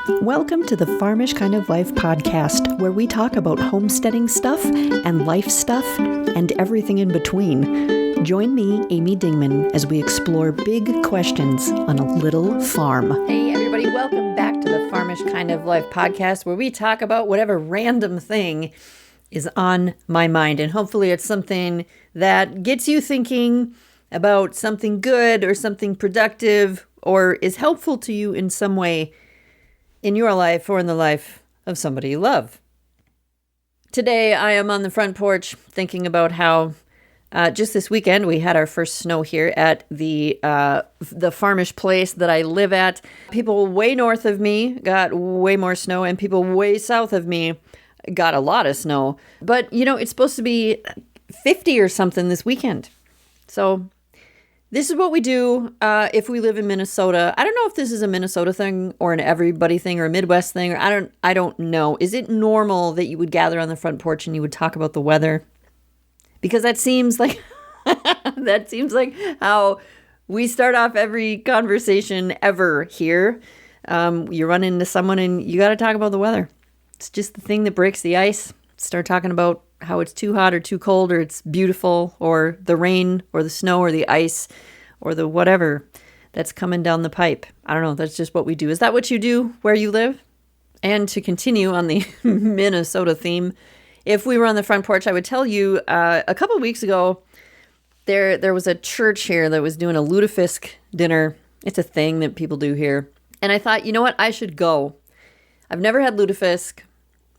Welcome to the Farmish Kind of Life podcast, where we talk about homesteading stuff and life stuff and everything in between. Join me, Amy Dingman, as we explore big questions on a little farm. Hey, everybody, welcome back to the Farmish Kind of Life podcast, where we talk about whatever random thing is on my mind. And hopefully it's something that gets you thinking about something good or something productive or is helpful to you in some way in your life or in the life of somebody you love. Today, I am on the front porch thinking about how just this weekend we had our first snow here at the Farmish place that I live at. People way north of me got way more snow, and people way south of me got a lot of snow. But, you know, it's supposed to be 50 or something this weekend. So this is what we do if we live in Minnesota. I don't know if this is a Minnesota thing or an everybody thing or a Midwest thing, or I don't know. Is it normal that you would gather on the front porch and you would talk about the weather? Because that seems like how we start off every conversation ever here. You run into someone and you got to talk about the weather. It's just the thing that breaks the ice. Start talking about how it's too hot or too cold, or it's beautiful, or the rain or the snow or the ice or the whatever that's coming down the pipe. I don't know. That's just what we do. Is that what you do where you live? And to continue on the Minnesota theme, if we were on the front porch, I would tell you a couple of weeks ago, there was a church here that was doing a lutefisk dinner. It's a thing that people do here. And I thought, you know what? I should go. I've never had lutefisk.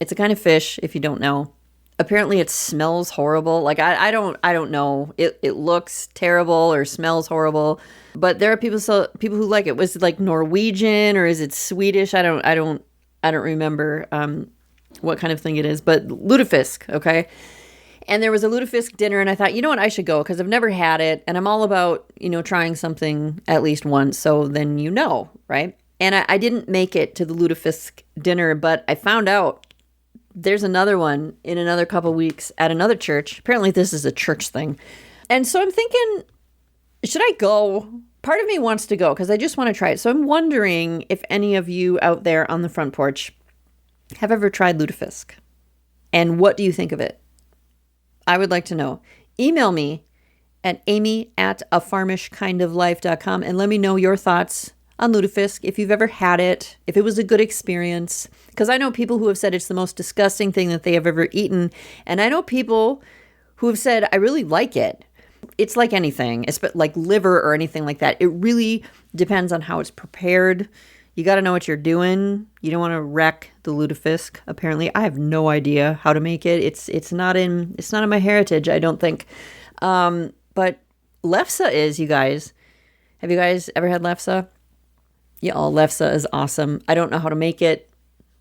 It's a kind of fish, if you don't know. Apparently it smells horrible. Like I don't know. It looks terrible or smells horrible. But there are people who like it. Was it like Norwegian or is it Swedish? I don't remember what kind of thing it is. But lutefisk, okay? And there was a lutefisk dinner, and I thought, you know what, I should go because I've never had it, and I'm all about, you know, trying something at least once. So then you know, right? And I didn't make it to the lutefisk dinner, but I found out there's another one in another couple weeks at another church. Apparently this is a church thing. And so I'm thinking, should I go? Part of me wants to go because I just want to try it. So I'm wondering if any of you out there on the front porch have ever tried lutefisk. And what do you think of it? I would like to know. Email me at amy@afarmishkindoflife.com and let me know your thoughts on lutefisk, if you've ever had it, if it was a good experience. Because I know people who have said it's the most disgusting thing that they have ever eaten. And I know people who have said, I really like it. It's like anything, it's like liver or anything like that. It really depends on how it's prepared. You got to know what you're doing. You don't want to wreck the lutefisk. Apparently, I have no idea how to make it. It's not in my heritage, I don't think. But lefse is, you guys. Have you guys ever had lefse? Yeah, lefse is awesome. I don't know how to make it,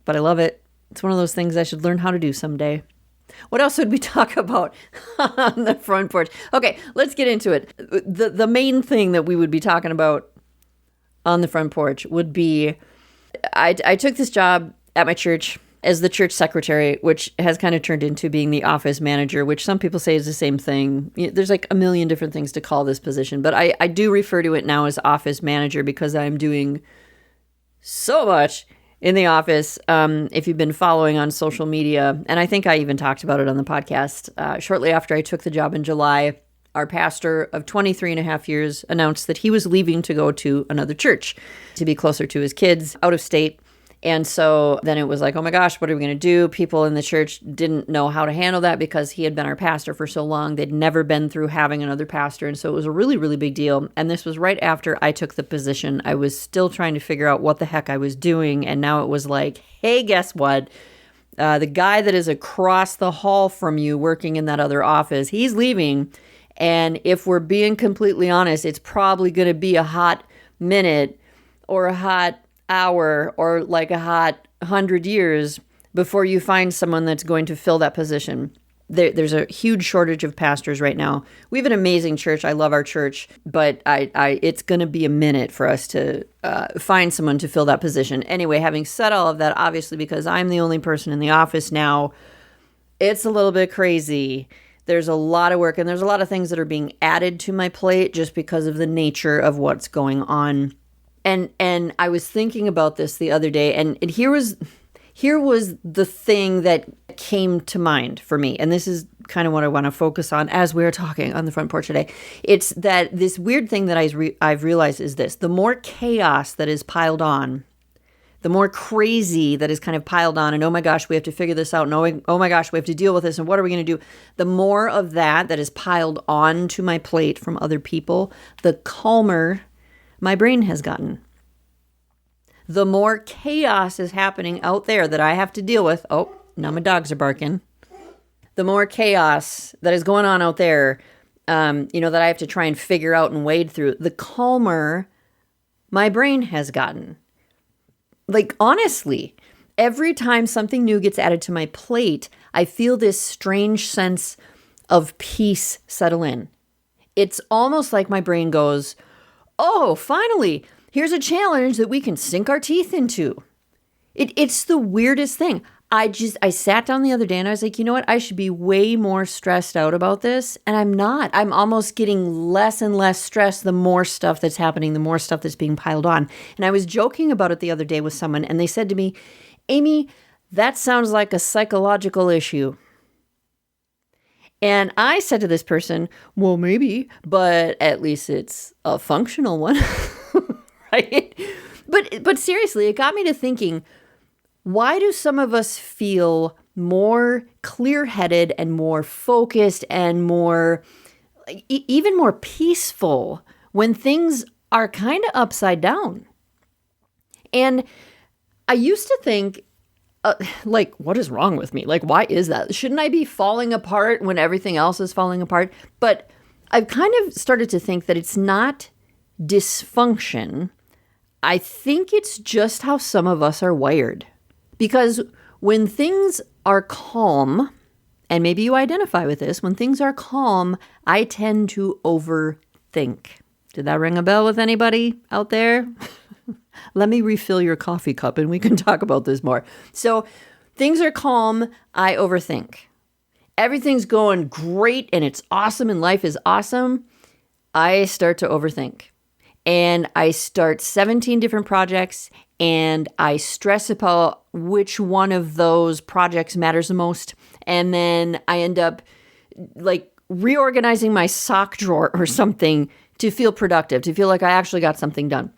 but I love it. It's one of those things I should learn how to do someday. What else would we talk about on the front porch? Okay, let's get into it. The main thing that we would be talking about on the front porch would be, I took this job at my church as the church secretary, which has kind of turned into being the office manager, which some people say is the same thing. There's like a million different things to call this position, but I do refer to it now as office manager because I'm doing so much in the office. If you've been following on social media, and I think I even talked about it on the podcast, shortly after I took the job in July, our pastor of 23 and a half years announced that he was leaving to go to another church to be closer to his kids out of state. And so then it was like, oh my gosh, what are we going to do? People in the church didn't know how to handle that because he had been our pastor for so long. They'd never been through having another pastor. And so it was a really, really big deal. And this was right after I took the position. I was still trying to figure out what the heck I was doing. And now it was like, hey, guess what? The guy that is across the hall from you working in that other office, he's leaving. And if we're being completely honest, it's probably going to be a hot minute or a hot hour or like a hot 100 years before you find someone that's going to fill that position. There's a huge shortage of pastors right now. We have an amazing church. I love our church, but it's going to be a minute for us to find someone to fill that position. Anyway, having said all of that, obviously because I'm the only person in the office now, it's a little bit crazy. There's a lot of work and there's a lot of things that are being added to my plate just because of the nature of what's going on And I was thinking about this the other day, and here was the thing that came to mind for me. And this is kind of what I want to focus on as we're talking on the front porch today. It's that this weird thing that I've realized is this: the more chaos that is piled on, the more crazy that is kind of piled on, and oh my gosh, we have to figure this out, and oh my gosh, we have to deal with this, and what are we going to do? The more of that is piled on to my plate from other people, the calmer my brain has gotten. The more chaos is happening out there that I have to deal with. Oh, now my dogs are barking. The more chaos that is going on out there, that I have to try and figure out and wade through, the calmer my brain has gotten. Like, honestly, every time something new gets added to my plate, I feel this strange sense of peace settle in. It's almost like my brain goes, oh, finally, here's a challenge that we can sink our teeth into. It's the weirdest thing. I sat down the other day and I was like, you know what? I should be way more stressed out about this. And I'm not. I'm almost getting less and less stressed the more stuff that's happening, the more stuff that's being piled on. And I was joking about it the other day with someone, and they said to me, Amy, that sounds like a psychological issue. And I said to this person, well, maybe, but at least it's a functional one, right? But seriously, it got me to thinking, why do some of us feel more clear-headed and more focused and more, even more peaceful when things are kind of upside down? And I used to think, what is wrong with me? Like, why is that? Shouldn't I be falling apart when everything else is falling apart? But I've kind of started to think that it's not dysfunction. I think it's just how some of us are wired. Because when things are calm, and maybe you identify with this, when things are calm, I tend to overthink. Did that ring a bell with anybody out there? Let me refill your coffee cup and we can talk about this more. So things are calm, I overthink. Everything's going great and it's awesome and life is awesome, I start to overthink. And I start 17 different projects and I stress about which one of those projects matters the most. And then I end up like reorganizing my sock drawer or something to feel productive, to feel like I actually got something done.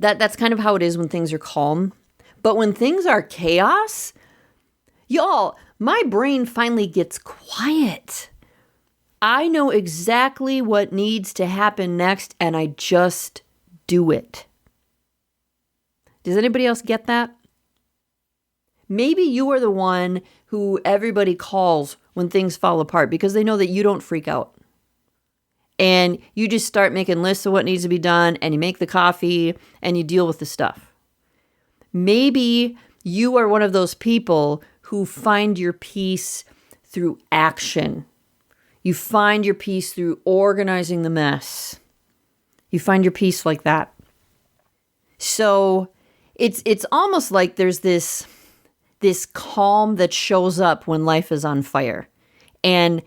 That's kind of how it is when things are calm. But when things are chaos, y'all, my brain finally gets quiet. I know exactly what needs to happen next, and I just do it. Does anybody else get that? Maybe you are the one who everybody calls when things fall apart because they know that you don't freak out. And you just start making lists of what needs to be done, and you make the coffee, and you deal with the stuff. Maybe you are one of those people who find your peace through action. You find your peace through organizing the mess. You find your peace like that. So it's almost like there's this calm that shows up when life is on fire. And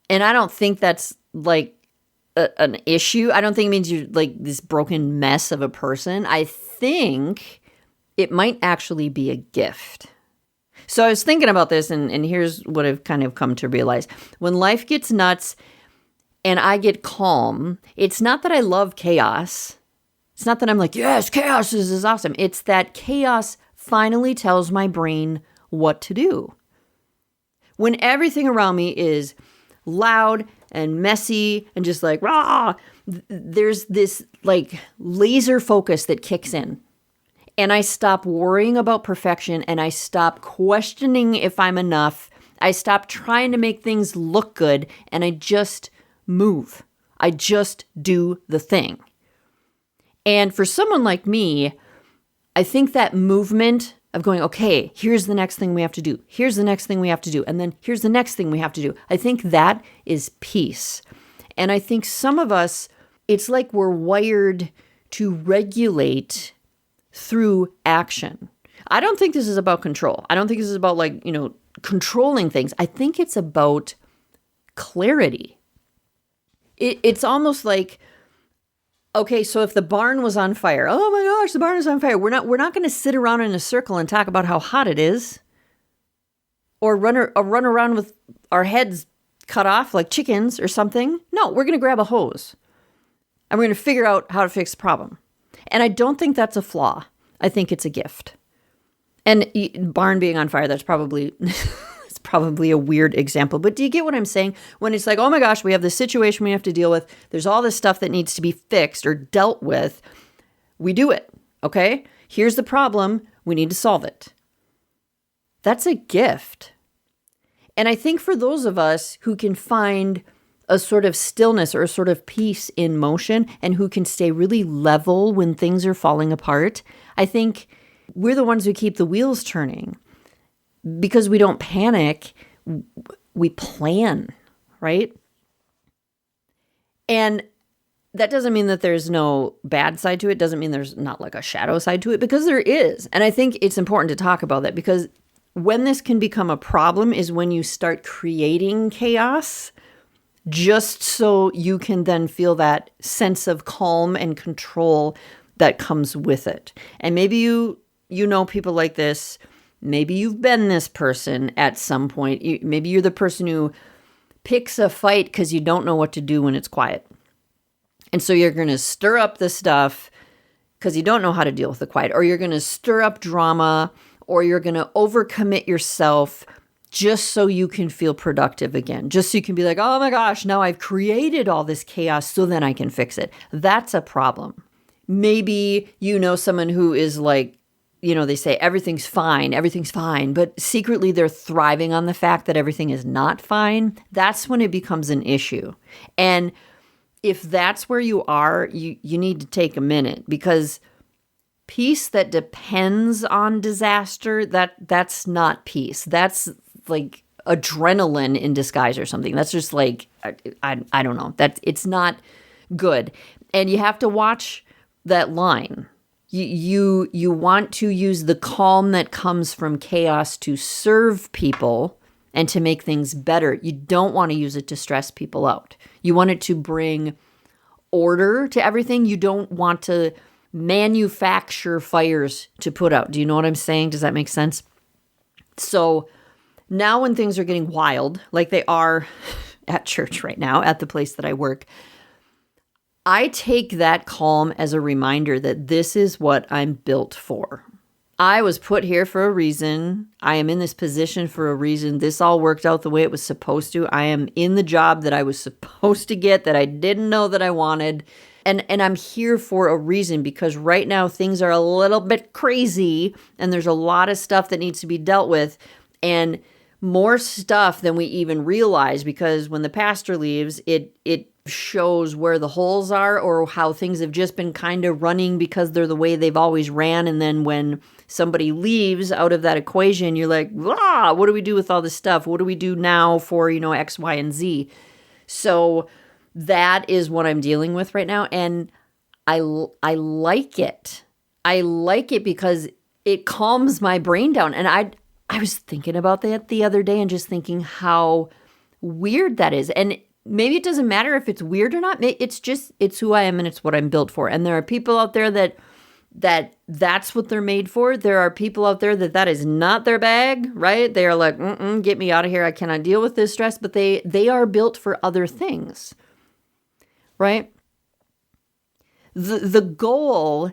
I don't think that's like an issue. I don't think it means you're like this broken mess of a person. I think it might actually be a gift. So I was thinking about this, and here's what I've kind of come to realize. When life gets nuts and I get calm, it's not that I love chaos. It's not that I'm like, yes, chaos is awesome. It's that chaos finally tells my brain what to do. When everything around me is loud and messy and just like, rah, there's this like laser focus that kicks in. And I stop worrying about perfection and I stop questioning if I'm enough. I stop trying to make things look good and I just move. I just do the thing. And for someone like me, I think that movement of going, okay, here's the next thing we have to do. Here's the next thing we have to do. And then here's the next thing we have to do. I think that is peace. And I think some of us, it's like we're wired to regulate through action. I don't think this is about control. I don't think this is about controlling things. I think it's about clarity. It's almost like Okay, so if the barn was on fire, oh my gosh, the barn is on fire. We're not going to sit around in a circle and talk about how hot it is, or run around with our heads cut off like chickens or something. No, we're going to grab a hose and we're going to figure out how to fix the problem. And I don't think that's a flaw. I think it's a gift. And barn being on fire, that's probably it's probably a weird example. But do you get what I'm saying? When it's like, oh my gosh, we have this situation we have to deal with. There's all this stuff that needs to be fixed or dealt with. We do it. Okay? Here's the problem. We need to solve it. That's a gift. And I think for those of us who can find a sort of stillness or a sort of peace in motion and who can stay really level when things are falling apart, I think we're the ones who keep the wheels turning. Because we don't panic, we plan, right? And that doesn't mean that there's no bad side to it. Doesn't mean there's not like a shadow side to it, because there is. And I think it's important to talk about that, because when this can become a problem is when you start creating chaos just so you can then feel that sense of calm and control that comes with it. And maybe you know people like this. Maybe you've been this person at some point. Maybe you're the person who picks a fight because you don't know what to do when it's quiet. And so you're going to stir up the stuff because you don't know how to deal with the quiet, or you're going to stir up drama, or you're going to overcommit yourself just so you can feel productive again. Just so you can be like, oh my gosh, now I've created all this chaos so then I can fix it. That's a problem. Maybe you know someone who is like, they say everything's fine, but secretly they're thriving on the fact that everything is not fine. That's when it becomes an issue. And if that's where you are, you need to take a minute, because peace that depends on disaster, that's not peace. That's like adrenaline in disguise or something. That's just like, I don't know. It's not good. And you have to watch that line. You want to use the calm that comes from chaos to serve people and to make things better. You don't want to use it to stress people out. You want it to bring order to everything. You don't want to manufacture fires to put out. Do you know what I'm saying? Does that make sense? So now when things are getting wild, like they are at church right now, at the place that I work, I take that calm as a reminder that this is what I'm built for. I was put here for a reason. I am in this position for a reason. This all worked out the way it was supposed to. I am in the job that I was supposed to get, that I didn't know that I wanted. And I'm here for a reason, because right now things are a little bit crazy and there's a lot of stuff that needs to be dealt with, and more stuff than we even realize, because when the pastor leaves, it shows where the holes are, or how things have just been kind of running because they're the way they've always ran. And then when somebody leaves out of that equation, you're like, what do we do with all this stuff? What do we do now for, X, Y, and Z? So that is what I'm dealing with right now. And I like it. I like it because it calms my brain down. And I was thinking about that the other day and just thinking how weird that is. And maybe it doesn't matter if it's weird or not. It's who I am and it's what I'm built for. And there are people out there that's what they're made for. There are people out there that is not their bag, right? They are like, get me out of here. I cannot deal with this stress. But they are built for other things, right? The goal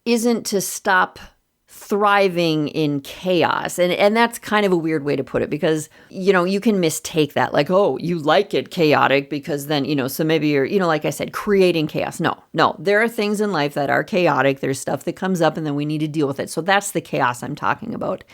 isn't to stop thriving in chaos. And that's kind of a weird way to put it, because, you can mistake that. Like, oh, you like it chaotic because then, so maybe you're, like I said, creating chaos. No, there are things in life that are chaotic. There's stuff that comes up and then we need to deal with it. So that's the chaos I'm talking about.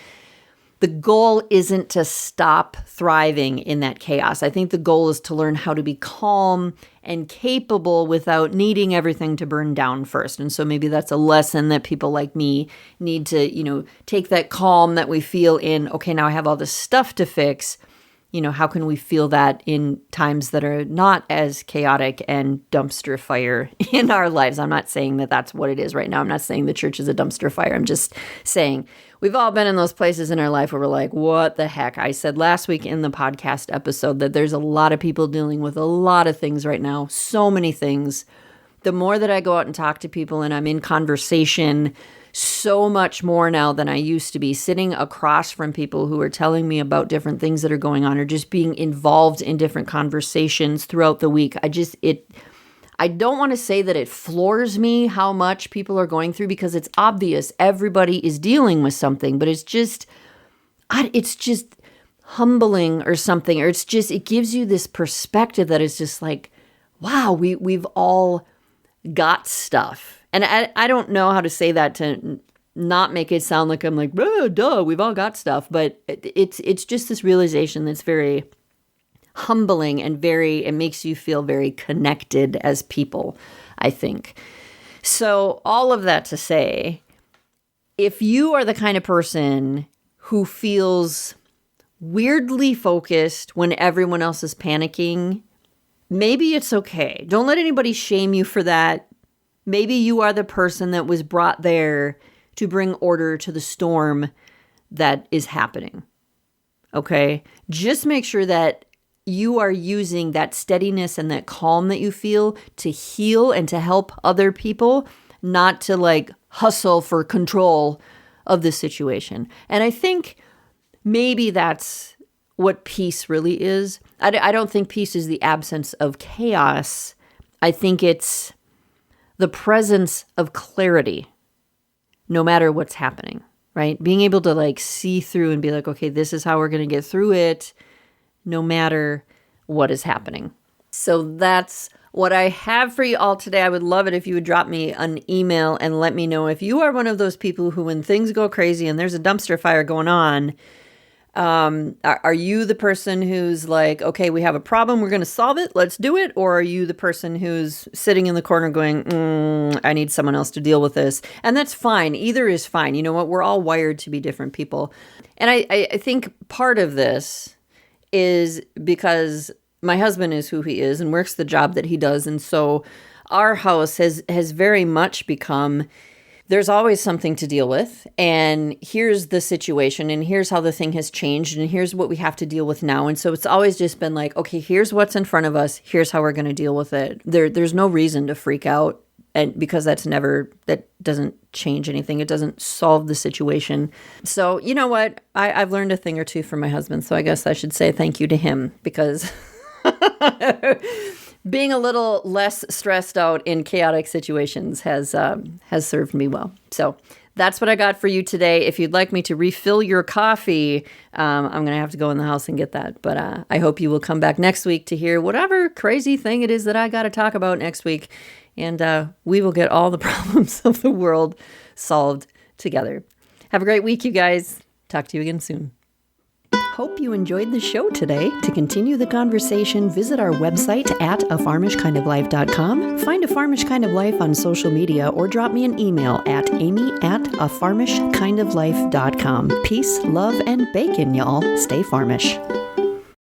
The goal isn't to stop thriving in that chaos. I think the goal is to learn how to be calm and capable without needing everything to burn down first. And so maybe that's a lesson that people like me need to, take that calm that we feel in, okay, now I have all this stuff to fix. How can we feel that in times that are not as chaotic and dumpster fire in our lives? I'm not saying that that's what it is right now. I'm not saying the church is a dumpster fire. I'm just saying we've all been in those places in our life where we're like, what the heck? I said last week in the podcast episode that there's a lot of people dealing with a lot of things right now, so many things the more that I go out and talk to people and I'm in conversation so much more now than I used to be, sitting across from people who are telling me about different things that are going on or just being involved in different conversations throughout the week. I don't want to say that it floors me how much people are going through, because it's obvious everybody is dealing with something, but it's just humbling or something, or it gives you this perspective that is just like, wow, we've all got stuff. And I don't know how to say that to not make it sound like I'm like, duh, we've all got stuff. But it's just this realization that's very humbling and it makes you feel very connected as people, I think. So all of that to say, if you are the kind of person who feels weirdly focused when everyone else is panicking, maybe it's okay. Don't let anybody shame you for that. Maybe you are the person that was brought there to bring order to the storm that is happening. Okay? Just make sure that you are using that steadiness and that calm that you feel to heal and to help other people, not to like hustle for control of the situation. And I think maybe that's what peace really is. I don't think peace is the absence of chaos. I think it's the presence of clarity, no matter what's happening, right? Being able to like see through and be like, okay, this is how we're going to get through it, no matter what is happening. So that's what I have for you all today. I would love it if you would drop me an email and let me know if you are one of those people who, when things go crazy and there's a dumpster fire going on, are you the person who's like, okay, we have a problem, we're going to solve it, let's do it? Or are you the person who's sitting in the corner going, I need someone else to deal with this? And that's fine. Either is fine. You know what? We're all wired to be different people. And I think part of this is because my husband is who he is and works the job that he does. And so our house has very much become, there's always something to deal with, and here's the situation, and here's how the thing has changed, and here's what we have to deal with now. And so it's always just been like, okay, here's what's in front of us, here's how we're going to deal with it. There's no reason to freak out, and because that doesn't change anything. It doesn't solve the situation. So you know what? I've learned a thing or two from my husband, so I guess I should say thank you to him, because being a little less stressed out in chaotic situations has served me well. So that's what I got for you today. If you'd like me to refill your coffee, I'm going to have to go in the house and get that. But I hope you will come back next week to hear whatever crazy thing it is that I got to talk about next week. And we will get all the problems of the world solved together. Have a great week, you guys. Talk to you again soon. Hope you enjoyed the show today. To continue the conversation, visit our website at afarmishkindoflife.com. Find A Farmish Kind of Life on social media, or drop me an email at amy@afarmishkindoflife.com. Peace, love, and bacon, y'all. Stay farmish.